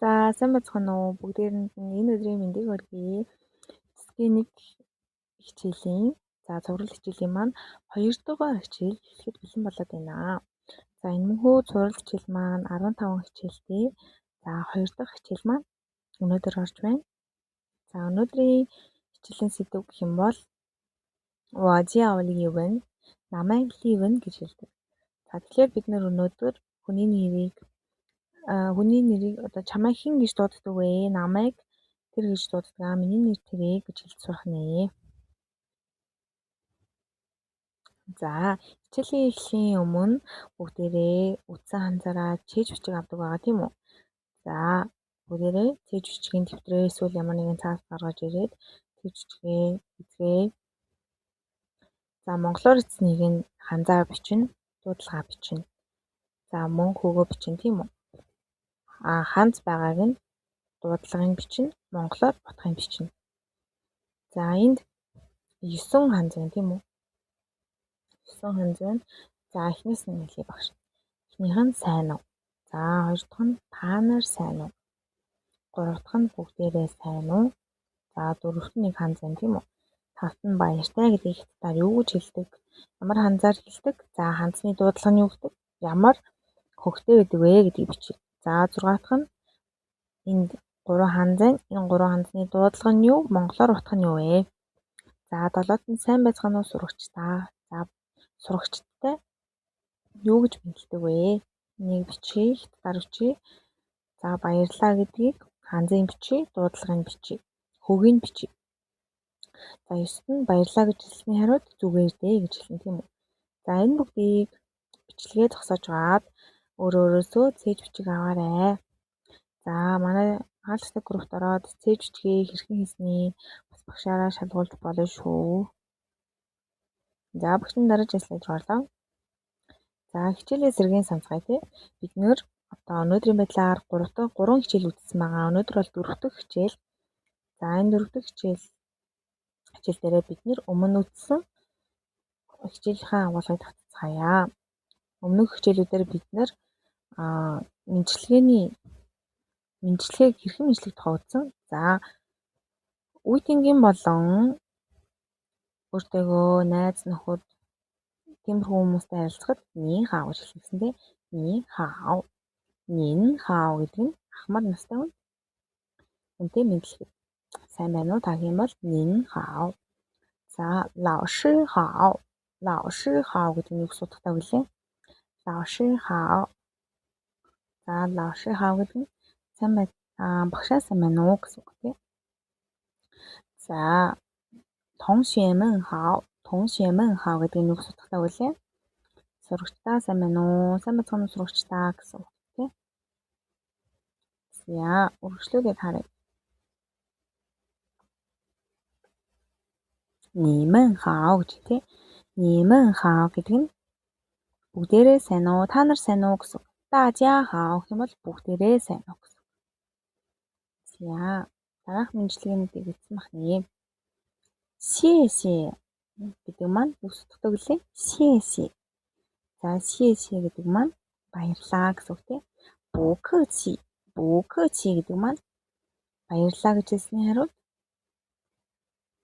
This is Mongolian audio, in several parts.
За сайн байцгаана уу? Бүгдээрэнд нь энэ өдрийн мэндийг хүргэе. Хэсгийн 1 хичээлийн цуврал хичээлийн маань 2 дугаар хичээл эхлэхэд бэлэн болоод байна. За энэ мөнхөө цуврал хичээл маань 15 хичээлтэй. За 2 дахь хичээл маань өнөөдөр орж байна. За өнөөдрийн хичээлийн сэдэв гэх юм бол Wajia-Oliven намайг Ливен гэж хэлдэг. За тэгэхээр бид нөр өнөөдөр хүний нэрийг одоо чамайг хэн гэж дууддаг вэ? Намайг тэр гэж дууддаг. Миний нэр тэрэ гэж хэлж сурах нэ. За хичээлийн эхлэхийн өмнө бүгдээрээ үтсэн ханзаараа чийж бичиг авдаг байгаа тийм үү? За бүгдээрээ чийж бичгийн дэвтрээ эсвэл ямар нэгэн цаас гаргаж ирээд чийж бичгээ эзгээ. За монголоор эцнийг нь ханзаар бичнэ, дуудлагаа бичнэ. За мөн хөгөө бичнэ тийм үү? Ханз байгааг нь дуудлагын бичнэ, монголоор утгын бичнэ. За энд 9 ханз байна тийм үү? 9 ханз байна. За эхнээс нь хэлье багш. Эхнийх нь сайн уу? За хоёр дахь нь та нар сайн уу? Гурав дахь нь бүгдээрээ сайн уу? За дөрөвт нь нэг ханз байна тийм үү? Тавт нь баяртай гэдэг хятадаар юу гэж хэлдэг? Ямар ханзаар хэлдэг? За ханзны дуудлага нь юу гэдэг? Ямар хөгтэй байдаг вэ гэдгийг бичиж. За 6 дахь нь энд 3 ханз байна. Энэ 3 ханзны дуудлага нь юу? Монголоор утга нь юу вэ? За 7-т нь сайн байцгаана уу сурагч та. За сурагчтай юу гэж мэддэг вэ? Нэг бичиж, хятадаар бичиж. За баярлалаа гэдгийг ханзын бичиж, дуудлагын бичиж, хөгийг бичиж. За 9-т нь баярлалаа гэж хэлсний хариуд зүгээр дээ гэж хэлнэ тийм үү? За энэ бүгдийг бичлэгээ зогсоож гаад өөрөөсөө цээж бичиг аваарай. За манай хаалцтай группт ороод цээж бичгээ хэрхэн хийсний бас багшаараа шалгуулж болно шүү. За багш нар дараагийн слайд руу орлоо. За хичээлийн зэргийн санацгай тий. Бид нөр одоо өнөөдрийн байдлаар 3 хичээл үзсэн байгаа. Өнөөдөр бол 4 дахь хичээл. За энэ 4 дахь хичээл дээрээ бид нэр өмнө үзсэн хичээлийнхаа агуулгыг татцгаая. Өмнөх хичээлүүдээр бид нэр мэдлэгийг хэрхэн мэдлэг тухай үзсэн. За үеийнгийн болон өөртөөгөө найз нөхөд тиймэрхүү хүмүүстэй харилцахад ни хаа гэж хэлсэн тийм. Ни хаа. Нин хаа гэдэг нь ахмад настай хүн. Үнтэй мэдлэг. Сайн байна уу? Та хэм бол нин хаа. За лао ши хаа. Лао ши хаа гэдэг нь юу гэсэн утгатай вэ? Лао ши хаа. За лао ши хаа гэдэг нь сайн байна. Багшаа сайн байна уу гэсэн үг тийм. За同学们好. 同学们好гэдэг нь юу гэсэн утгатай вэ? Сурагчдаа сайн байна уу? Сайн байцгаана уу сурагчдаа гэсэн үг тийм. За үргэлжлүүлээд харъя. 你们好гэж тийм. 你们好гэдэг нь бүгдээрээ сайн уу? Та нар сайн уу гэсэн. 大家好гэх юм бол бүгдээрээ сайн уу гэсэн. За дараах мэдлэгийг үзсэн бахны. 谢谢гэдэг маань юу гэсэн утгатай вэ? 谢谢. За 谢谢гэдэг маань баярлалаа гэсэн үг тийм. 不客气. 不客气гэдэг маань баярлалаа гэж хэлсний хариуд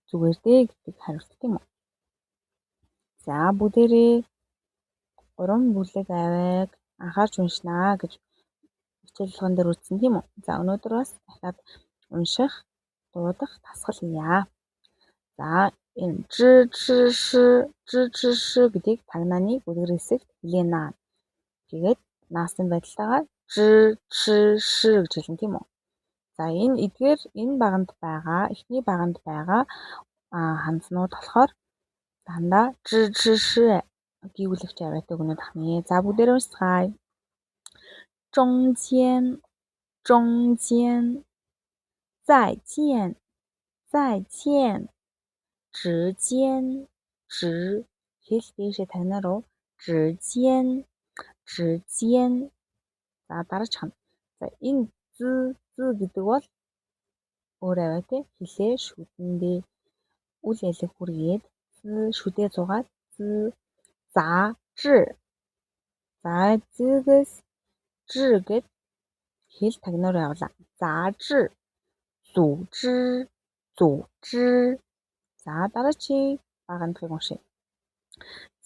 зүгээр дээ гэдэг хариулт тийм үү. За бүгдээрээ 3 бүлэг авайг анхаарч уншнаа гэж хичээл болгон дээр үзсэн тийм үү. За өнөөдөр бас дахиад унших, дуудах, тасгал хийя. За энэ жи гэдгийг тагнааны бүлгэр хэсэгт хэлээнэ. Тэгээд наасан байдалтайгаар жи гэж хэлнэ тийм үү. За энэ эдгээр энэ баганд байгаа, эхний баганд байгаа ханзнууд болохоор дандаа жи гүйвлэгч аваатай өгнөд ахны. За бүгдээрээ уншицгаая. 中间再见直间хэл дээшээ тагнаруу直间. За дараачих нь. За энэ з гэдэг бол өөр аваа тий хэлээ шүдэндээ үл ялэг хүргээд шүдээ зугаад за згээс гэд хэл тагнаар явуулаа. Заажи, зүүжи, зүүжи. За дараагийн бага нутгийг уншъя.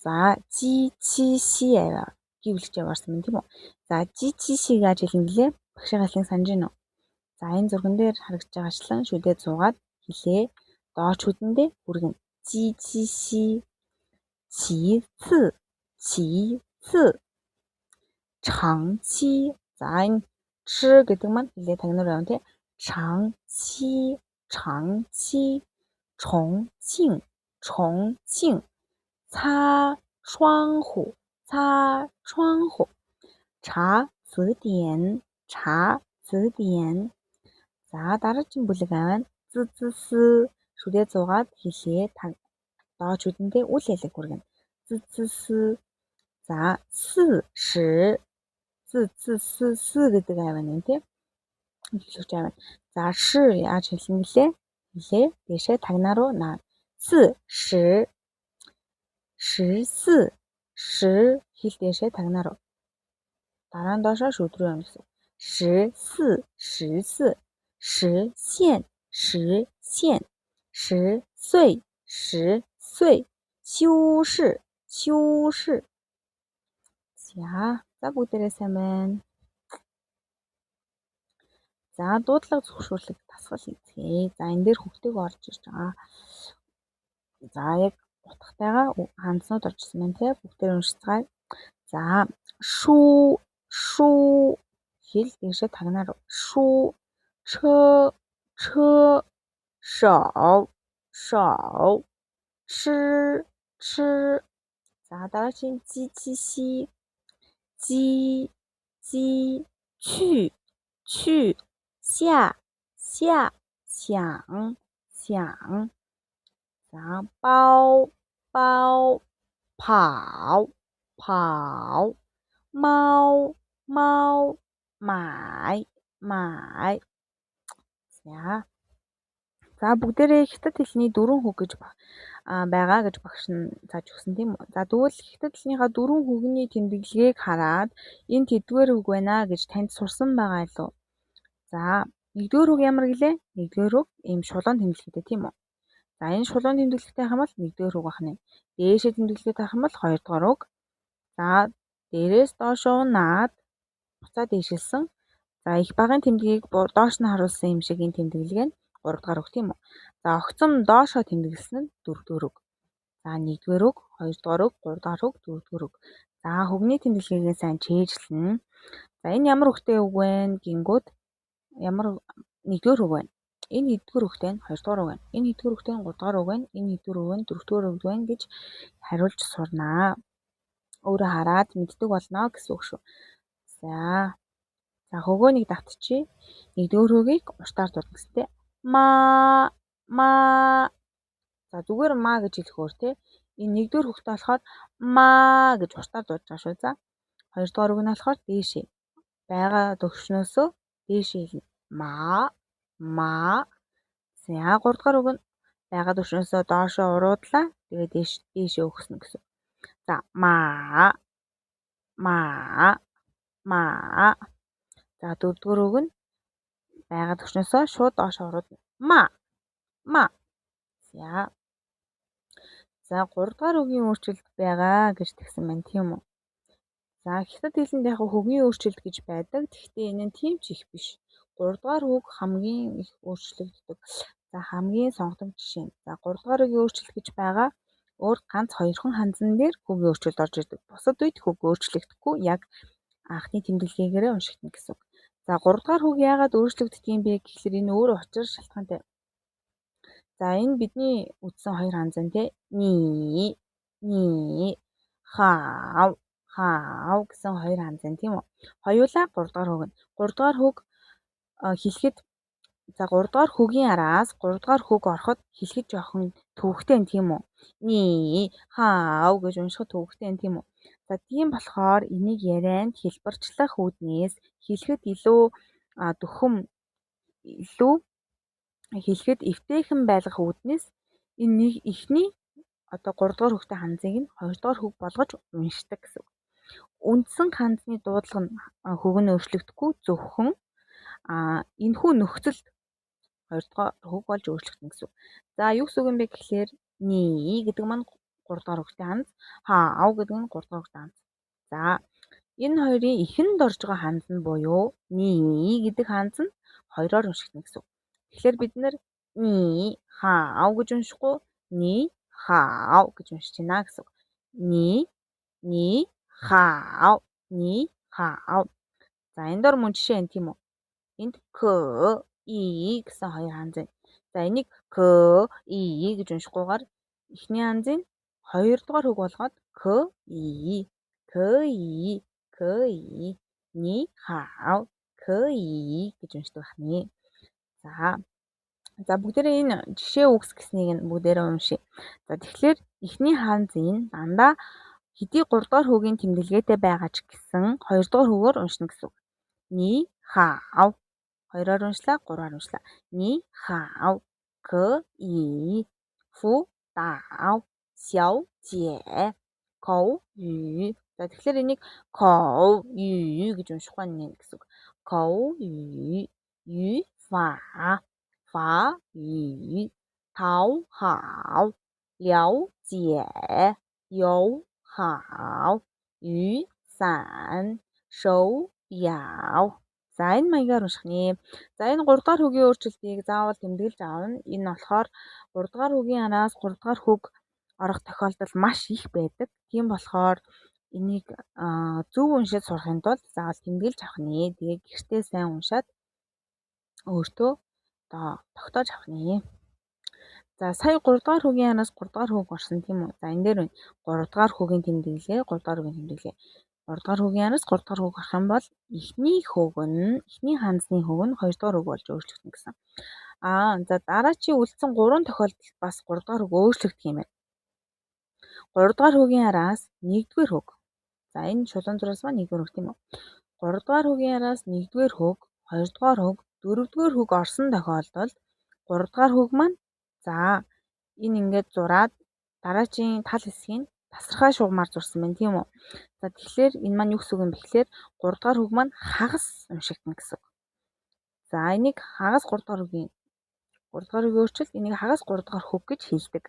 За жичиши аваа гэвлэж яваарсан юм тийм үү? За жичишиг яаж хэлнэ гэлээ? Багшийн галын санаж гинэ үү? За энэ зурган дээр харагдаж байгаачлан шүдээд зугаад хэлээ. Дооч үдэндээ хүргэн. Жичиши чицы чицы чангчи. За энэ ч гэдэг маань хэлээ тагнаар явна тий. Чангчи чангчи чонцин чонцин ца窗户ца窗户查词典查词典. За дараагийн бүлэг авна. Ззс шүдээд зугаад хэлээ. Дооч үдэндээ үл хэлэг хүргэн. Ззс. За с гэдэг авна юм тий. Хэлж авна. За ш яаж хэлнэ гэлээ? Хэлээ дэшээ тагнаа руу наа. с хэл дэшээ тагнаа руу. Дараа нь доошоо шүд рүү явна гэсэн. 시线10岁修饰. За бүгдээрээ сайн байна. За дуудлага зөвшөөрлөг дасгал хийцгээе. За энэ дээр хүүхдийг орж ирж байгаа. За яг утгатайгаа хандснууд орчихсон байна тий. Бүгдээр уншицгаая. За шу хэл дэшээ тагнаа руу. шу车手吃. За дараагийн жичиши чи去下想. За包跑猫买. За бүгдээрээ хятад хэлний дөрвөн хүүг гэж байгаа гэж багш нь зааж өгсөн тийм үү. За тэгвэл хятад хэлнийхаа дөрвөн хүүгний тэмдэглэгийг хараад энэ тэдгээр үг байна гэж танд сурсан байгаа илүү. За нэгдүгээр үг ямар гэлээ? Нэгдүгээр үг ийм шулуун тэмдэглэхтэй тийм үү. За энэ шулуун тэмдэглэхтэй хам бол нэгдүгээр үг ахна. Дээшээ тэмдэглэхтэй хам бол хоёрдугаар үг. За дээрээс доошоо наад буцаа дээшилсэн. За их багын тэмдгийг доош нь харуулсан юм шиг энэ тэмдэглэг нь 3 дахь үг тийм үү. За огцом доошоо тэмдэглэсэн нь 4 дахь үг. За 1-р үг, 2-р үг, 3-р үг, 4-р үг. За хүгний тэмдэглэгээ сайн чийжлэн. За энэ ямар үгтэй үг вэ гингүүд ямар 1-р үг байна. Энэ 1-р үгтэй нь 2-р үг байна. Энэ 1-р үгтэй нь 3-р үг байна. Энэ 1-р үг нь 4-р үг байна гэж хариулж сурнаа. Өөрөө хараад мэддэг болно гэсэн үг шүү. За хөгөөнийг давтчихъя. 1-р үгийг уртаар дуудана гэстэй. ма. За зүгээр ма гэж хэлэх өөр тий. Энэ 1-р үгтэй болохоор ма гэж уртаар дуудаж байгаа шүү. За 2-р үг нь болохоор дээшээ. Бага төвшнөөсөө дээшээ хэлнэ. ма. За 3-р үг нь бага төвшнөөсөө доошоо уруудлаа. Тэгээд дээшээ өгснө гэсэн. За ма. За 4-р үг нь бага төвшнөөсөө шууд доошоо уруудна. ма. За 3-р үгийн өөрчлөлт байгаа гэж тэгсэн байна тийм үү. За хятад хэлэнд яг хөгийн өөрчлөлт гэж байдаг. Гэхдээ энэ нь тийм ч их биш. 3-р үг хамгийн их өөрчлөгддөг. За хамгийн сонгодог жишээ нь. За 3-р үгийн өөрчлөлт гэж байгаа. Өөр ганц 2хан ханзан дээр хөгийн өөрчлөлт орж ирдэг. Бусад үед хөг өөрчлөгдөхгүй. Яг анхны тэмдэглэгээрээ уншигдана гэсэн үг. За 3-р үг яагаад өөрчлөгддөг юм бэ гэхэлэр энэ өөр учир шалтгаантай. За энэ бидний үзсэн 2 ханзан тий. Ни хав гэсэн 2 ханзан тийм үү. Хоёулаа 3-р үг нь. 3-р үг хэлэхэд за 3-р хөгийн араас 3-р үг ороход хэлэхэд жоохон төвөгтэй тийм үү. Ни хав гэж уншихад төвөгтэй тийм үү. За тийм болохоор энийг ярианд хэлбэрчлэх үүднээс хэлэхэд илүү дөхөм илүү хэлэхэд эвтэйхэн байлгах үүднээс энэ нэг ихний одоо 3-р үгтэй ханзыг нь 2-р үг болгож уншдаг гэсэн. Үндсэн ханзны дуудлага нь хөг нь өөрчлөгдөхгүй зөвхөн энэхүү нөхцөлд 2 дугаар хүүг болж өөрчлөгдөн гэсэн үг. За юу гэсэн үг юм бэ гэхээр ни гэдэг маань 3 дугаар хүүхдийн ханз, хаа гэдэг нь 3 дугаар хүүхдийн ханз. За энэ хоёрын ихэнд орж байгаа ханз нь буюу ни гэдэг ханз нь 2-оор уншигдана гэсэн үг. Тэгэхээр бид нэр ни хаа гэж уншихгүй ни хаа гэж уншиж байна гэсэн үг. Ни хаа. За энэ дор мөн жишээ энэ тийм үү? Энд к и гэсэн хоёр ханз байна. За энийг к и гэж уншихгүйгээр эхний ханзыг 2 дугаар хүүг болгоод к и ни хаа гэж уншдаг байна. За бүгдээрээ энэ жишээ үгсгэснийг нь бүгдээрээ уншия. За тэгэхээр эхний ханзын дандаа хэдий 3 дугаар хүүгийн тэмдэглэгээтэй байгаа ч гэсэн 2 дугаар хүүгээр уншина гэсэн үг. Ни хаа 2-оор уншлаа, 3-аар уншлаа. Ни хаа к и фу дао сяо жie коу ю. За тэгэхээр энийг коу ю гэж уншихгүй нэ гэсэн үг. Коу ю фа ю тао хао ляо жie ёу хао ю сан шоу яо. За энэ маягаар унших нэ. За энэ 3 дугаар хүүгийн өөрчлөлтийг заавал тэмдэглэж аавна. Энэ болохоор 3 дугаар хүүгийн араас 3 дугаар хүүг орох тохиолдол маш их байдаг. Тийм болохоор энийг зөв уншиж сурахын тулд заавал тэмдэглэж авах нэ. Тэгээ гэртээ сайн уншаад өөртөө тогтоож авах нэ. За сая 3 дугаар хүүгийн араас 3 дугаар хүүг орсон тийм үү? За энэ дээр байна. 3 дугаар хүүгийн тэмдэглэгээ, 3 дугаар хүүгийн тэмдэглэгээ. 3 дугаар хүүгийн араас 3 дугаар хүүг орох юм бол эхний ханзны хүүг нь 2 дугаар хүүг болж өөрчлөгдөн гэсэн. За дараачийн үлдсэн 3 тохиолдолд бас 3 дугаар хүүг өөрчлөгдөх юм байна. 3 дугаар хүүгийн араас 1-р хүүг. За энэ шулуун зураас маань 1-р хүүг тийм үү? 3 дугаар хүүгийн араас 1-р хүүг, 2 дугаар хүүг, 4-р хүүг орсон тохиолдолд 3 дугаар хүүг маань за энэ ингээд зураад дараачийн тал хэсгийг тасархай шугамар зурсан байна тийм үү? За тэгэхээр энэ маань юу гэсэн үг юм бэ гэхээр 3 дугаар хүүг маань хагас уншигдана гэсэн үг. За энийг хагас 3 дугаар хүүгийн өөрчлөлт энийг хагас 3 дугаар хүүг гэж хэлдэг.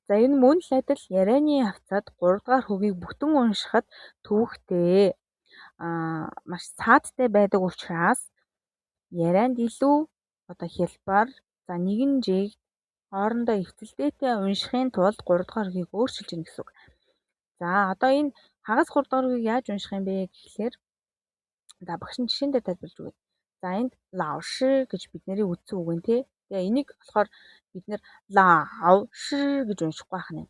За энэ мөн л адил ярианы хавцад 3 дугаар хүүгийг бүтэн уншихад төвөгтэй маш цааттай байдаг учраас ярианд илүү хялбар за нэгэн жиг хоорондоо эвцэлдээтэй уншихын тулд 3 дугаар хүүгийг өөрчилж ийн гэсэн үг. За одоо энэ хагас 3 дугаар хүүгийг яаж унших юм бэ гэхлээр за багш нь жишээн дээр тайлбарлаж өгье. За энд лаоши гэж бид нарын үздсэн үг нь тий. Тэгээ энийг болохоор бид нэр лаоши гэж уншихгүй байх нь.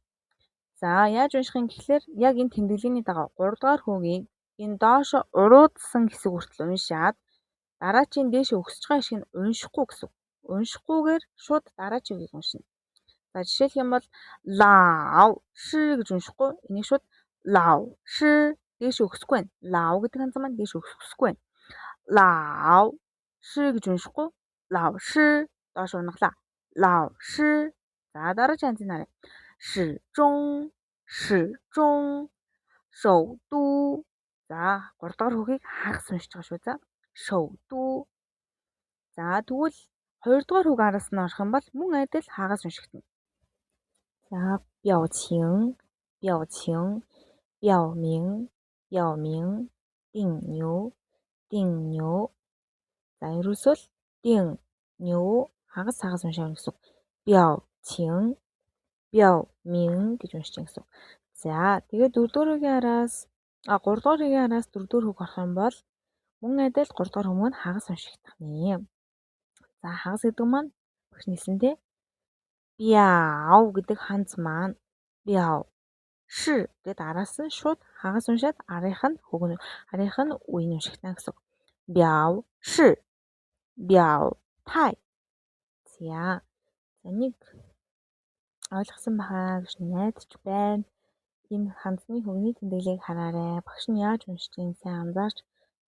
За яаж унших юм гэхлээр яг энэ тэмдэглэлийн дагуу 3 дугаар хүүгийг энэ доошо уруудсан хэсэг хүртэл уншаад дараачийн дээшээ өсөж байгаа шиг нь уншихгүй гэсэн. Уншихгүйгээр шууд дараачийн үгийг уншина. За жишээлх юм бол лао ши гэж уншихгүй энийг шууд лао ши дээшээ өсөхгүй байна. Лао гэдэг ханзан маань дээшээ өсөхгүй байна. Лао ши гэж уншихгүй лао ши доош унаглаа. Лао ши. За дараачийн ханзыг нарыг. Ши зун шоу ду. За 3 дугаар хүүгийг хагас уншиж байгаа шүү. За шоу ду. За тэгвэл 2 дугаар хүүг араас нь орох юм бол мөн адил хагас уншигдана. За 表情表明定牛. За ерөөсөө л定牛хагас уншаа гэсэн үг. 表情гэж уншиж байгаа гэсэн үг. За тэгээд 4 дугаар хүүгийн араас 3 дугаар хүүгийн араас 4 дугаар хүүг орох юм бол мөн адил 3 дугаар хүүг нь хагас уншигдах нэ. За хагас гэдэг маань багш хэлсэнтэй бяо гэдэг ханз маань бяо ши гэдэг араас нь шууд хагас уншаад арийнх нь үеийн уншигтана гэсэн үг. бяо ши бяо тай. За нэг ойлгосон бахаа гэж найдаж байна. Энэ ханзны хөгний тэмдэглэгийг хараарай. Багш нь яаж уншиж байгааг сайн анзаарч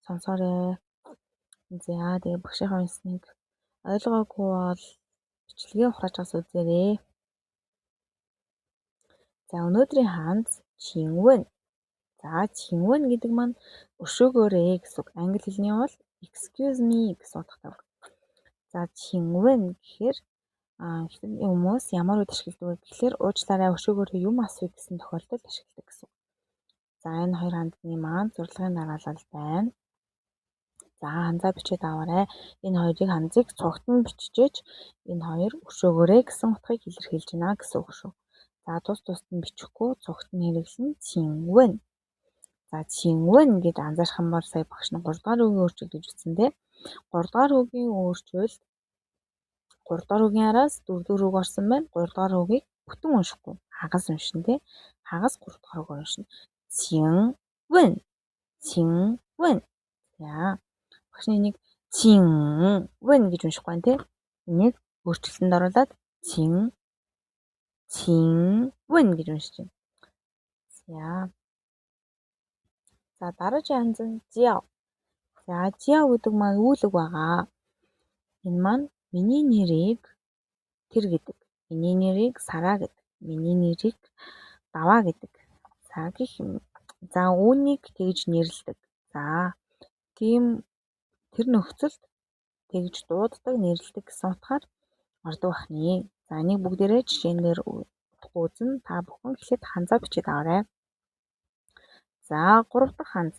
сонсоорой. За тэгээ багшийнхаа унсныг ойлгоогүй бол бичлэгээ ухрааж бас үзээрэй. За өнөөдрийн ханз чинвэн. За чихвэн гэдэг маань өшөөгөөрэй гэсэн үг. Англи хэлний бол excuse me гэсэн утгатай үг. За чихвэн гэхээр хүмүүс ямар үед ашигладаг вэ гэхээр уучлаарай өшөөгөөрөө юм асууя гэсэн тохиолдолд ашигладаг гэсэн үг. За энэ хоёр хандлагын маань зурлагын дараалал байна. За ханзаа бичээд аваарай. Энэ хоёрыг ханзыг цугтан биччихэж энэ хоёр өшөөгөөрэй гэсэн утгыг илэрхийлж байна гэсэн үг шүү. За тус нь бичихгүй цугтан хэрэглэн чихвэн. За чихвэн гэж анзаарах юм бол сая багш нь 3 дугаар үгийн өөрчлөлт гэж үтсэн те. 3 дугаар үгийн өөрчлөлт 3 дугаар үгийн араас 4 дугаар үг орсон байна. 3 дугаар үгийг бүтэн уншихгүй. Хагас уншин те. Хагас 3 дугаар үг уншин. 칭wen. 칭wen. За. Багш нь энийг 칭wen гэж уншихгүй байна те. Энийг өөрчлөлтөнд оруулаад 칭wen гэж уншиж байна. За дараагийн ханз нь жиao. За жиao гэдэг маань үйл үг байгаа. Энэ маань миний нэрийг тэр гэдэг. Миний нэрийг сараа гэдэг. Миний нэрийг даваа гэдэг. За гэх юм. За үүнийг тэгж нэрлэдэг. За тийм тэр нөхцөлд тэгж дууддаг нэрлэдэг гэсэн утгаар ордог бахны. За энийг бүгдээрээ жишээнээр үзэн та бүхэн эхлээд ханзаа бичээд аваарай. За 3 дахь ханз.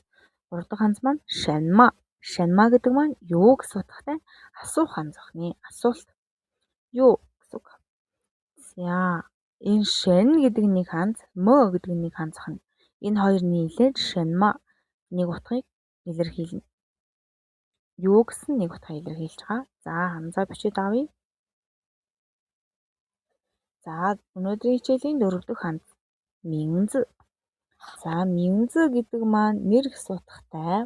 3 дахь ханз маань шанма. Шанма гэдэг маань юу гэсэн утгатай асуух ханз бахны. Асуулт. Юу гэсэн үг. За энэ шэн гэдэг нэг ханз, мө гэдэг нэг ханз бахна. Энэ хоёр нийлээд шанма нэг утгыг илэрхийлнэ. Юу гэсэн нэг утгыг илэрхийлж байгаа. За ханзаа бичээд авъя. За өнөөдрийн хичээлийн 4 дахь ханз минз. За минз гэдэг маань нэр гэсэн утгатай.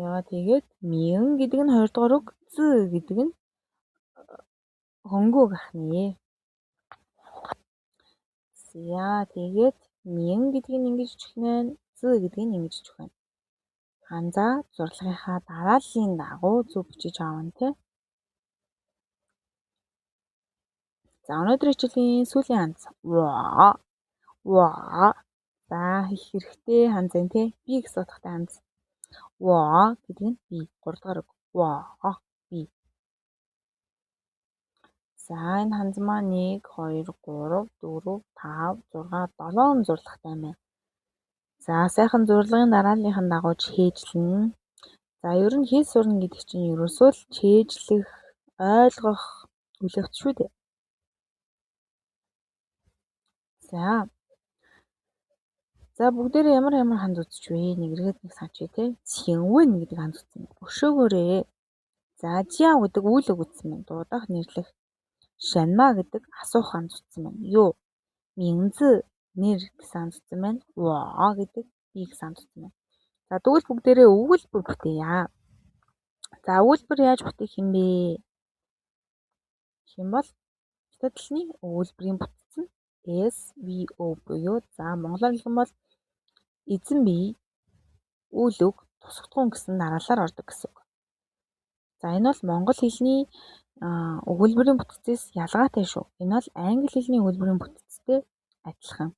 Яа тэгээд мин гэдэг нь 2 дугаар үг, з гэдэг нь хөнгөө гахны. За тэгээд мин гэдгийг ингэж очих нь, з гэдгийг ингэж очих нь. Ханзаа зурлагынхаа дарааллын дагуу зөв бичиж аавна тий. За өнөөдрийн хичээлийн сүүлийн ханз ва. За их хэрэгтэй ханз энэ тий. Би гэсэн утгатай ханз. 와 гэдэг нь би 3 дугаар үг. 와 би. За энэ ханз маань 1 2 3 4 5 6 7 зурлагтай байна. За сайхан зурлагын дарааллынхаа дагуу чийжлэн. За ер нь хэл сурна гэдэг чинь ерөөсөө л чийжлэх, ойлгох үлэгт шүү дээ. За бүгдээрээ ямар ханз үзэж вэ? Нэгэргээд нэг санчээ тий. 칭wen гэдэг ханз үзсэн. Өшөөгөөрэй. За жиа гэдэг үйл үг үзсэн байна. Дуудах, нэрлэх. шанма гэдэг асуух ханз үзсэн байна. Юу? минз нэр гэсэн ханз үзсэн байна. ва гэдэг би гэсэн ханз үзсэн байна. За тэгвэл бүгдээрээ өгүүлбэр бүтээе. За өгүүлбэр яаж бүтээх юм бэ? Гэх юм бол таталны өгүүлбэрийн бүтц нь SVO буюу за монголоор хэлэх юм бол эзэн бие үйл үг тусгатгун гэсэн дараалалаар ордог гэсэн үг. За энэ бол монгол хэлний өгүүлбэрийн бүтцээс ялгаатай шүү. Энэ бол англи хэлний өгүүлбэрийн бүтцтэй адилхан.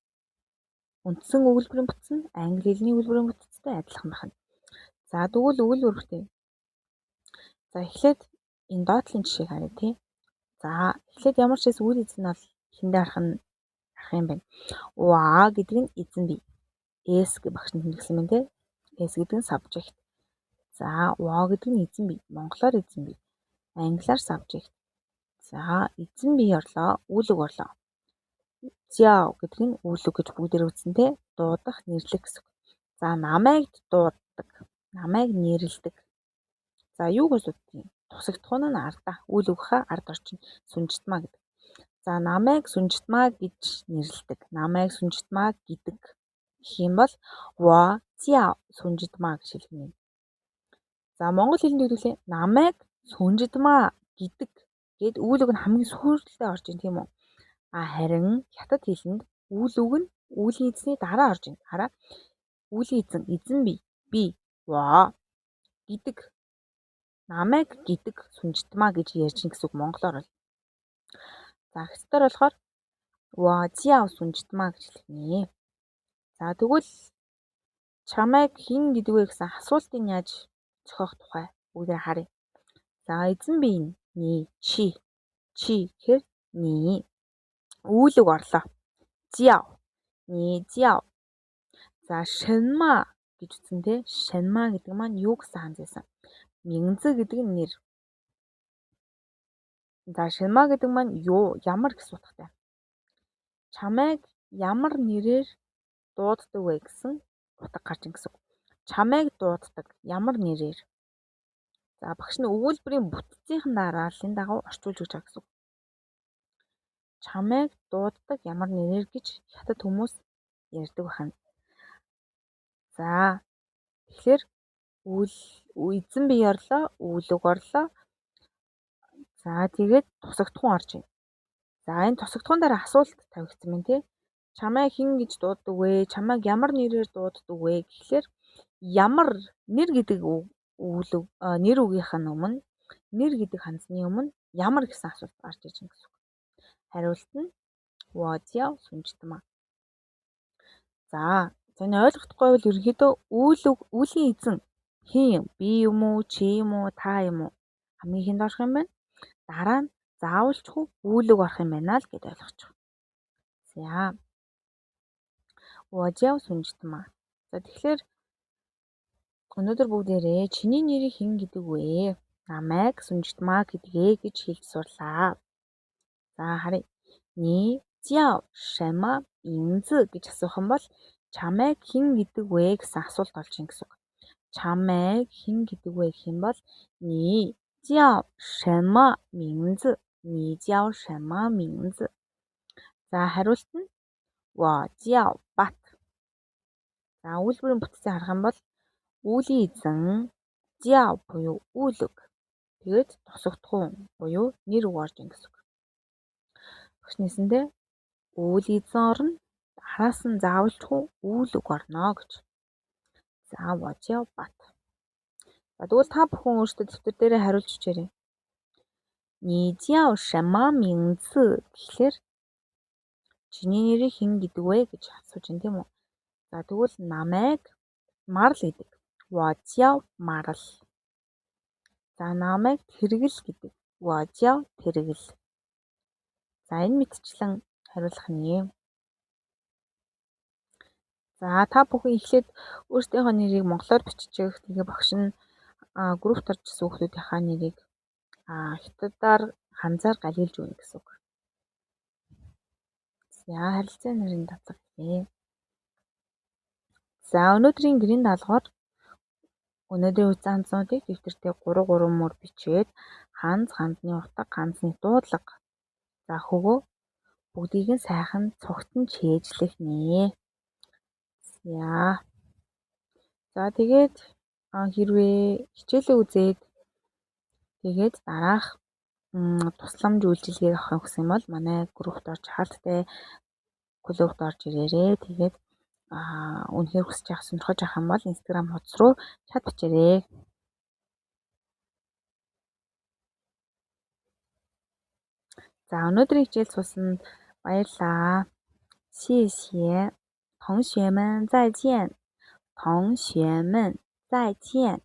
Үндсэн өгүүлбэрийн бүтц нь англи хэлний өгүүлбэрийн бүтцтэй адилхан байна. За тэгвэл өгүүлбэр бүтээе. За эхлээд энэ доотлын жишээг харъя тий. За эхлээд ямар ч үйл эзэн бол хиндэ харах юм байна. 와 гэдэг нь эзэн бие. S гэх багш нь тэмдэглэсэн байна тий. S гэдэг нь subject. За 와 гэдэг нь эзэн бие. Монголоор эзэн бие. Англиар subject. За эзэн бие орлоо, үйл үг орлоо. Жиao гэдэг нь үйл үг гэж бүгдээр үзсэн тий. Дуудах, нэрлэх гэсэн үг. За намайг дууддаг, намайг нэрлэдэг. За юу гэж дууддаг? Тусагдах нь ардаа. Үйл үгийнхаа ард орчин сүнжитмаа гэдэг. За намайг сүнжитмаа гэж нэрлэдэг. Намайг сүнжитмаа гэдэг. Гэх юм бол 와 жиao сүнжитмаа гэж хэлнэ. За монгол хэлэнд хэлбэл намайг сүнжитмаа гэдэг гээд үйл үг нь хамгийн сүүлдээ орж ийн тийм үү? Харин хятад хэлэнд үйл үг нь үүлийн эзний дараа орж ийн. Хараа. Үүлийн эзэн би 와 гэдэг намайг гэдэг сүнжитмаа гэж ярьж ин гэсэн үг монголоор бол. За хятадаар болохоор 와 жиao сүнжитмаа гэж хэлнэ. За тэгвэл чамайг хэн гэдэг вэ гэсэн асуултыг яаж зохиох тухай бүгдээ харъя. За эзэн би энэ ни чи гэхээр ни үүлэг орлоо. Жиao ни жиao. За шэнма гэж үтсэн те. Шэнма гэдэг маань юу гэсэн ханз байсан? Минзэ гэдэг нь нэр. За шэнма гэдэг маань юу, ямар гэсэн утгатай. Чамайг ямар нэрээр дууддаг вэ гэсэн утга гарч ин гэсэн. Чамайг дууддаг ямар нэрээр. За багш нь өгүүлбэрийн бүтцийн дарааллын дагуу орчуулж өгч байгаа гэсэн. Чамайг дууддаг ямар нэрээр гэж хятад хүмүүс ярьдаг байна. За тэгэхээр эзэн бие орлоо, үүлэг орлоо. За тэгээд тусагдхан орж ийн. За энэ тусагдхан дээр асуулт тавигдсан байна тий. Чамайг хэн гэж дууддаг вэ? Чамайг ямар нэрээр дууддаг вэ гэхлээр ямар нэр гэдэг нэр үгийнх нь өмнө нэр гэдэг хандсны өмнө ямар гэсэн асуулт гарч иж байгаа гэсэн үг. Хариулт нь Wojia сүнжтмаа. За зөний ойлгохдохгүй бол ерөнхийдөө үүлийн эзэн хэн юм? Би юм уу, чи юм уу, та юм уу? Хамгийн ихэнд орох юм байна. Дараа нь заавалчгүй үүлэг орох юм байна л гэд ойлгочих. За. Wojia сүнжтмаа. За тэгэхээр өнөөдөр бүгдээрээ чиний нэрийг хэн гэдэг вэ? Намайг сүнжтмаа гэдгээ гэж хэлж сурлаа. За харъя. Ни жиao шэнма минзэ гэж асуух юм бол чамайг хэн гэдэг вэ гэсэн асуулт олж ийн гэсэн үг. Чамайг хэн гэдэг вэ гэх юм бол ни жиao шэнма минзэ. Ни жиao шэнма минзэ. За хариулт нь Wo jiao bat. За үйлбэрийн бүтцийг харах юм бол үүлийн эзэн жиao буюу үүлэг. Тэгээд тусагдхуун буюу нэр үг орж ийн гэсэн үг. Багш нэсэндээ үүлийн эзэн орно, араас нь заавалчгүй үүлэг орно гэж. За wo jiao bat. За тэгвэл та бүхэн өөрсдөө дэвтэр дээрээ хариулж өчээрэй. Ни jiao шэнма минзэ гэхлээр чиний нэрийг хэн гэдэг вэ гэж асууж байна тийм үү? За тэгвэл намайг марл гэдэг. Wo jiao марл. За намайг тэргэл гэдэг. Wo jiao тэргэл. За энэ мэтчлэн хариулах нь. За та бүхэн эхлээд өөрсдийнхөө нэрийг монголоор биччих. Тэгээ багш нь группт орж ирсэн хүүхдүүдийнхаа нэрийг хятадаар ханзаар галилж өгнө гэсэн үг. За харилцаа нэрийн дадлага гээ. За өнөөдрийн гэрийн даалгавар өнөөдрийн үеийн хандсуудыг дэвтэртээ 3 мөр бичээд хандны утга, хандны дуудлага. За хөгөө бүгдийг нь сайхан цогтон чийжлэх нэ. За тэгээд хэрвээ хичээлээ үзээд тэгээд дараах тусламж үйлчилгээг авах гэсэн юм бол манай группт орж хаалттай клубт орж ирээрээ. Тэгээд үнэхээр хүсэж авах сонирхож авах юм бол Instagram хуудас руу чат бичээрэй. За өнөөдрийн хичээл суусанд баярлалаа. 谢谢同学们再见。同学们再见。